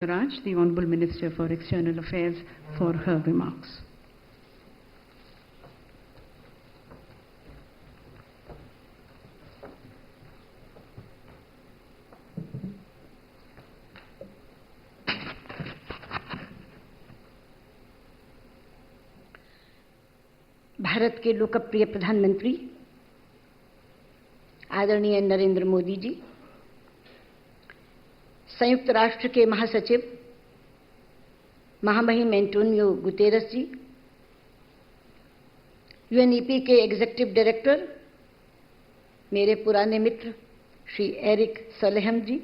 Raj, the Honorable Minister for External Affairs, for her remarks. Bharat के लोकप्रिय प्रधानमंत्री आदरणीय नरेंद्र मोदी जी, संयुक्त राष्ट्र के महासचिव महामहिम एंटोनियो गुतेरस जी, यूएनईपी के एग्जीक्यूटिव डायरेक्टर मेरे पुराने मित्र श्री एरिक सोलेहम जी,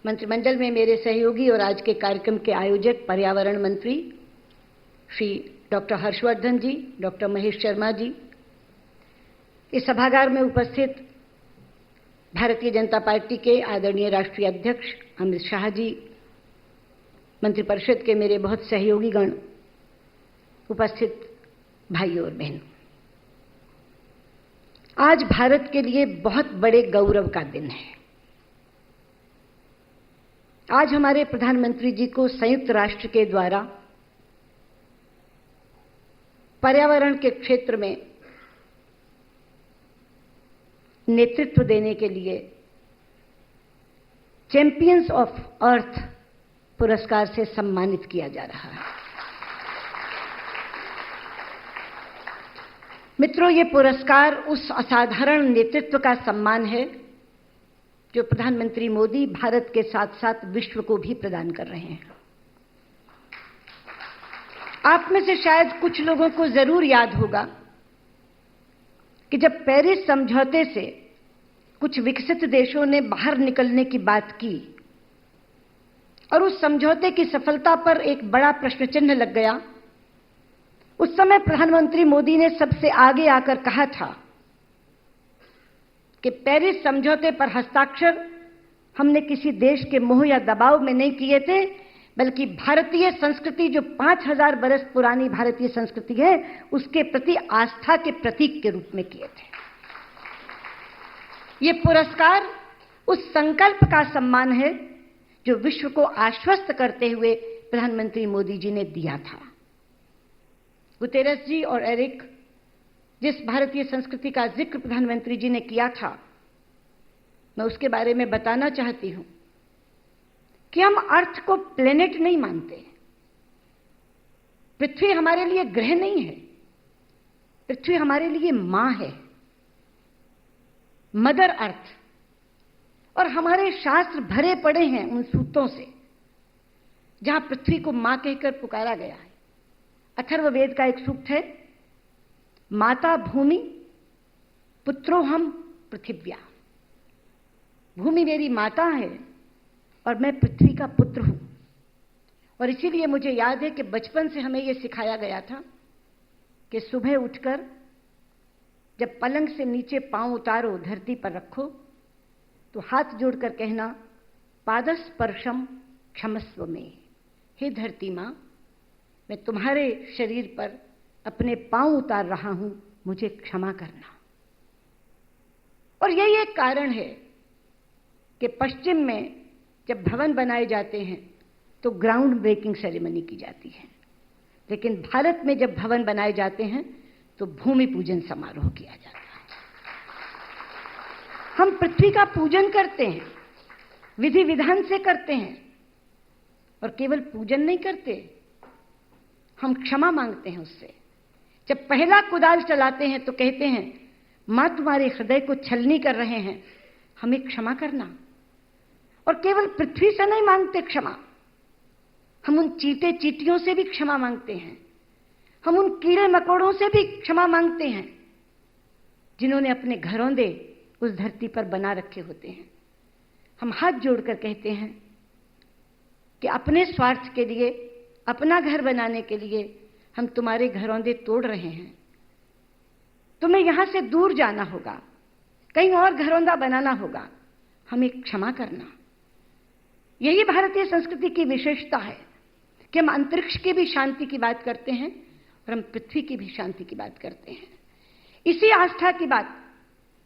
मंत्रिमंडल में मेरे सहयोगी और आज के कार्यक्रम के आयोजक पर्यावरण मंत्री श्री डॉक्टर हर्षवर्धन जी, डॉक्टर महेश शर्मा जी, इस सभागार में उपस्थित भारतीय जनता पार्टी के आदरणीय राष्ट्रीय अध्यक्ष अमित शाह जी, मंत्रिपरिषद के मेरे बहुत सहयोगी गण, उपस्थित भाइयों और बहनों, आज भारत के लिए बहुत बड़े गौरव का दिन है। आज हमारे प्रधानमंत्री जी को संयुक्त राष्ट्र के द्वारा पर्यावरण के क्षेत्र में नेतृत्व देने के लिए चैंपियंस ऑफ अर्थ पुरस्कार से सम्मानित किया जा रहा है। मित्रों, ये पुरस्कार उस असाधारण नेतृत्व का सम्मान है जो प्रधानमंत्री मोदी भारत के साथ साथ विश्व को भी प्रदान कर रहे हैं। आप में से शायद कुछ लोगों को जरूर याद होगा कि जब पेरिस समझौते से कुछ विकसित देशों ने बाहर निकलने की बात की और उस समझौते की सफलता पर एक बड़ा प्रश्न चिन्ह लग गया, उस समय प्रधानमंत्री मोदी ने सबसे आगे आकर कहा था कि पेरिस समझौते पर हस्ताक्षर हमने किसी देश के मोह या दबाव में नहीं किए थे, बल्कि भारतीय संस्कृति, जो 5000 बरस पुरानी भारतीय संस्कृति है, उसके प्रति आस्था के प्रतीक के रूप में किए थे। ये पुरस्कार उस संकल्प का सम्मान है जो विश्व को आश्वस्त करते हुए प्रधानमंत्री मोदी जी ने दिया था। गुतेरस जी और एरिक, जिस भारतीय संस्कृति का जिक्र प्रधानमंत्री जी ने किया था, मैं उसके बारे में बताना चाहती हूं कि हम अर्थ को प्लेनेट नहीं मानते। पृथ्वी हमारे लिए ग्रह नहीं है, पृथ्वी हमारे लिए मां है, मदर अर्थ। और हमारे शास्त्र भरे पड़े हैं उन सूक्तों से जहां पृथ्वी को मां कहकर पुकारा गया है। अथर्ववेद का एक सूक्त है, माता भूमि पुत्रो हम पृथिव्या। भूमि मेरी माता है और मैं पृथ्वी का पुत्र हूं। और इसीलिए मुझे याद है कि बचपन से हमें यह सिखाया गया था कि सुबह उठकर जब पलंग से नीचे पांव उतारो, धरती पर रखो, तो हाथ जोड़कर कहना, पादस्पर्शम क्षमस्व में। हे धरती मां, मैं तुम्हारे शरीर पर अपने पांव उतार रहा हूं, मुझे क्षमा करना। और यही एक कारण है कि पश्चिम में जब भवन बनाए जाते हैं तो ग्राउंड ब्रेकिंग सेरेमनी की जाती है, लेकिन भारत में जब भवन बनाए जाते हैं तो भूमि पूजन समारोह किया जाता है। हम पृथ्वी का पूजन करते हैं, विधि विधान से करते हैं, और केवल पूजन नहीं करते, हम क्षमा मांगते हैं उससे। जब पहला कुदाल चलाते हैं तो कहते हैं, मां तुम्हारे हृदय को छलनी कर रहे हैं, हमें क्षमा करना। और केवल पृथ्वी से नहीं मांगते क्षमा, हम उन चीते चीटियों से भी क्षमा मांगते हैं, हम उन कीड़े मकोड़ों से भी क्षमा मांगते हैं जिन्होंने अपने घरौंदे उस धरती पर बना रखे होते हैं। हम हाथ जोड़कर कहते हैं कि अपने स्वार्थ के लिए, अपना घर बनाने के लिए हम तुम्हारे घरौंदे तोड़ रहे हैं, तुम्हें यहां से दूर जाना होगा, कहीं और घरौंदा बनाना होगा, हमें क्षमा करना। यही भारतीय संस्कृति की विशेषता है कि हम अंतरिक्ष की भी शांति की बात करते हैं और हम पृथ्वी की भी शांति की बात करते हैं। इसी आस्था की बात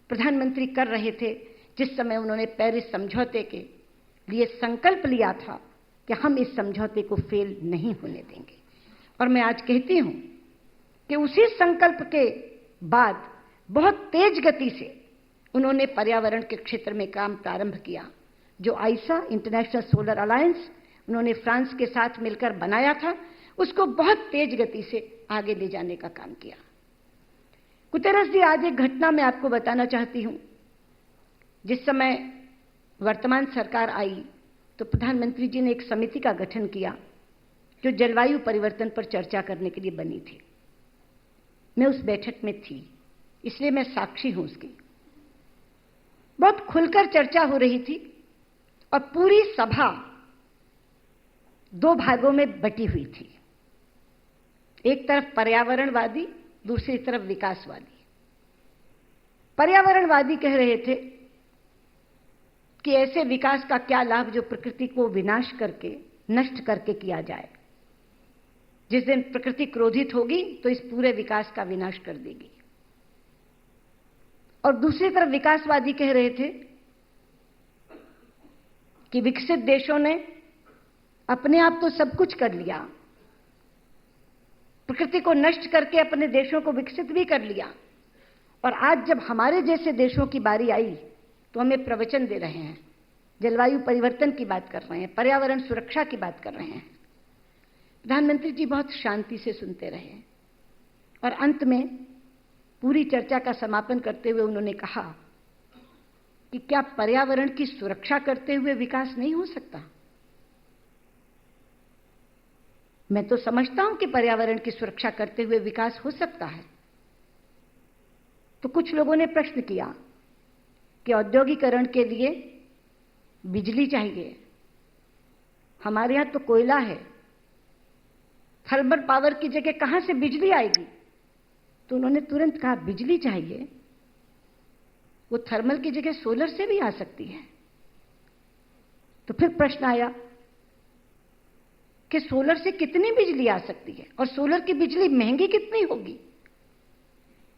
प्रधानमंत्री कर रहे थे जिस समय उन्होंने पेरिस समझौते के लिए संकल्प लिया था कि हम इस समझौते को फेल नहीं होने देंगे। और मैं आज कहती हूं कि उसी संकल्प के बाद बहुत तेज गति से उन्होंने पर्यावरण के क्षेत्र में काम प्रारंभ किया। जो आइसा इंटरनेशनल सोलर अलायंस उन्होंने फ्रांस के साथ मिलकर बनाया था, उसको बहुत तेज गति से आगे ले जाने का काम किया। गुतेरस जी, आज एक घटना मैं आपको बताना चाहती हूं। जिस समय वर्तमान सरकार आई तो प्रधानमंत्री जी ने एक समिति का गठन किया जो जलवायु परिवर्तन पर चर्चा करने के लिए बनी थी। मैं उस बैठक में थी, इसलिए मैं साक्षी हूं उसकी। बहुत खुलकर चर्चा हो रही थी और पूरी सभा दो भागों में बटी हुई थी। एक तरफ पर्यावरणवादी, दूसरी तरफ विकासवादी। पर्यावरणवादी कह रहे थे कि ऐसे विकास का क्या लाभ जो प्रकृति को विनाश करके, नष्ट करके किया जाए। जिस दिन प्रकृति क्रोधित होगी तो इस पूरे विकास का विनाश कर देगी। और दूसरी तरफ विकासवादी कह रहे थे कि विकसित देशों ने अपने आप तो सब कुछ कर लिया, प्रकृति को नष्ट करके अपने देशों को विकसित भी कर लिया, और आज जब हमारे जैसे देशों की बारी आई तो हमें प्रवचन दे रहे हैं, जलवायु परिवर्तन की बात कर रहे हैं, पर्यावरण सुरक्षा की बात कर रहे हैं। प्रधानमंत्री जी बहुत शांति से सुनते रहे और अंत में पूरी चर्चा का समापन करते हुए उन्होंने कहा कि क्या पर्यावरण की सुरक्षा करते हुए विकास नहीं हो सकता? मैं तो समझता हूं कि पर्यावरण की सुरक्षा करते हुए विकास हो सकता है। तो कुछ लोगों ने प्रश्न किया कि औद्योगिकरण के लिए बिजली चाहिए, हमारे यहां तो कोयला है, थर्मल पावर की जगह कहां से बिजली आएगी? तो उन्होंने तुरंत कहा बिजली चाहिए, वो थर्मल की जगह सोलर से भी आ सकती है। तो फिर प्रश्न आया कि सोलर से कितनी बिजली आ सकती है और सोलर की बिजली महंगी कितनी होगी?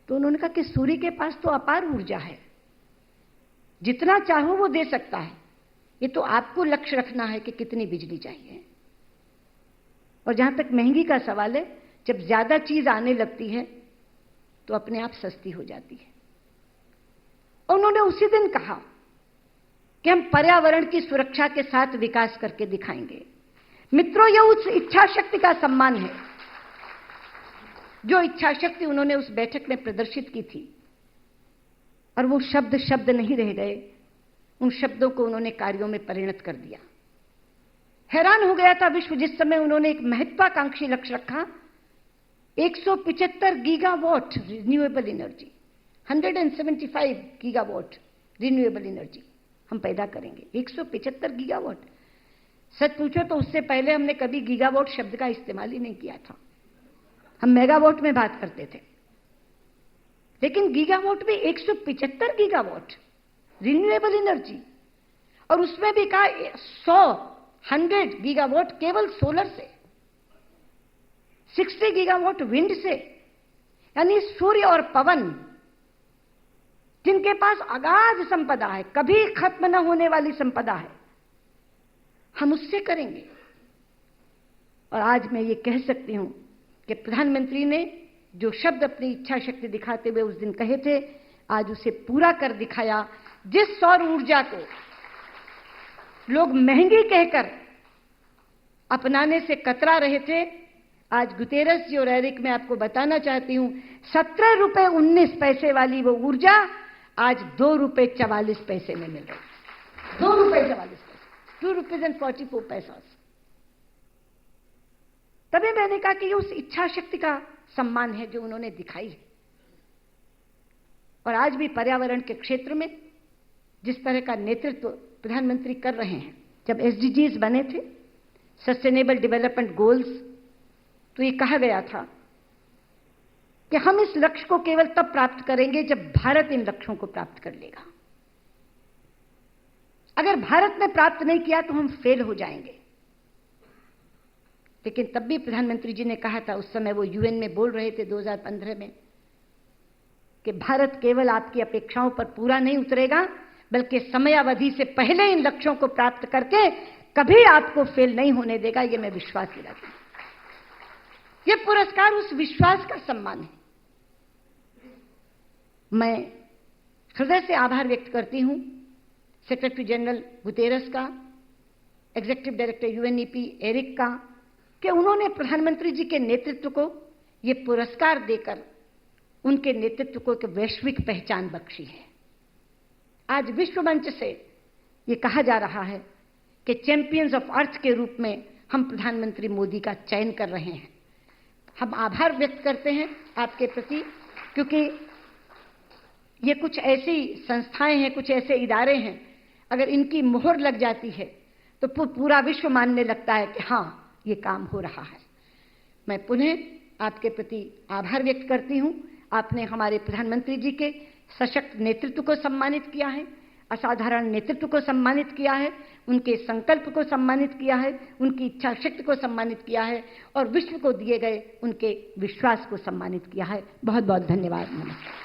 तो उन्होंने कहा कि सूर्य के पास तो अपार ऊर्जा है, जितना चाहो वो दे सकता है, ये तो आपको लक्ष्य रखना है कि कितनी बिजली चाहिए। और जहां तक महंगी का सवाल है, जब ज्यादा चीज आने लगती है तो अपने आप सस्ती हो जाती है। और उन्होंने उसी दिन कहा कि हम पर्यावरण की सुरक्षा के साथ विकास करके दिखाएंगे। मित्रों, यह उस इच्छा शक्ति का सम्मान है जो इच्छा शक्ति उन्होंने उस बैठक में प्रदर्शित की थी। और वो शब्द शब्द नहीं रह गए, उन शब्दों को उन्होंने कार्यों में परिणत कर दिया। हैरान हो गया था विश्व जिस समय उन्होंने एक महत्वाकांक्षी लक्ष्य रखा, 175 gigawatt renewable energy, 175 gigawatt renewable energy हम पैदा करेंगे। 175 गीगावाट, सच पूछो तो उससे पहले हमने कभी गीगावाट शब्द का इस्तेमाल ही नहीं किया था, हम मेगावाट में बात करते थे। लेकिन गीगावाट में 175 गीगावाट रिन्यूएबल एनर्जी, और उसमें भी कहा 100 गीगावाट केवल सोलर से, 60 गीगावाट विंड से। यानी सूर्य और पवन जिनके पास अगाध संपदा है, कभी खत्म न होने वाली संपदा है, हम उससे करेंगे। और आज मैं ये कह सकती हूं कि प्रधानमंत्री ने जो शब्द अपनी इच्छा शक्ति दिखाते हुए उस दिन कहे थे, आज उसे पूरा कर दिखाया। जिस सौर ऊर्जा को लोग महंगी कहकर अपनाने से कतरा रहे थे, आज गुतेरस जी और एरिक, मैं आपको बताना चाहती हूं, 17 रुपए 19 पैसे वाली वो ऊर्जा आज 2 रुपए 44 पैसे में मिल रही। 2 रुपए 44 पैसे, 2 रुपीज एंड 44 पैसा। तभी मैंने कहा कि ये उस इच्छा शक्ति का सम्मान है जो उन्होंने दिखाई है। और आज भी पर्यावरण के क्षेत्र में जिस तरह का नेतृत्व प्रधानमंत्री कर रहे हैं, जब एसडीजीज बने थे, सस्टेनेबल डेवलपमेंट गोल्स, तो ये कहा गया था कि हम इस लक्ष्य को केवल तब प्राप्त करेंगे जब भारत इन लक्ष्यों को प्राप्त कर लेगा। अगर भारत ने प्राप्त नहीं किया तो हम फेल हो जाएंगे। लेकिन तब भी प्रधानमंत्री जी ने कहा था, उस समय वो यूएन में बोल रहे थे 2015 में, कि भारत केवल आपकी अपेक्षाओं पर पूरा नहीं उतरेगा, बल्कि समयावधि से पहले इन लक्ष्यों को प्राप्त करके कभी आपको फेल नहीं होने देगा, ये मैं विश्वास दिलाती हूं। ये पुरस्कार उस विश्वास का सम्मान है। मैं हृदय से आभार व्यक्त करती हूं सेक्रेटरी जनरल गुतेरस का, एग्जीक्यूटिव डायरेक्टर यूएनईपी एरिक का, कि उन्होंने प्रधानमंत्री जी के नेतृत्व को ये पुरस्कार देकर उनके नेतृत्व को एक वैश्विक पहचान बख्शी है। आज विश्व मंच से ये कहा जा रहा है कि चैंपियंस ऑफ अर्थ के रूप में हम प्रधानमंत्री मोदी का चयन कर रहे हैं। हम आभार व्यक्त करते हैं आपके प्रति, क्योंकि ये कुछ ऐसी संस्थाएं हैं, कुछ ऐसे इदारे हैं, अगर इनकी मोहर लग जाती है तो पूरा विश्व मानने लगता है कि हाँ, ये काम हो रहा है। मैं पुनः आपके प्रति आभार व्यक्त करती हूं। आपने हमारे प्रधानमंत्री जी के सशक्त नेतृत्व को सम्मानित किया है, असाधारण नेतृत्व को सम्मानित किया है, उनके संकल्प को सम्मानित किया है, उनकी इच्छा शक्ति को सम्मानित किया है और विश्व को दिए गए उनके विश्वास को सम्मानित किया है। बहुत बहुत धन्यवाद। नमस्कार।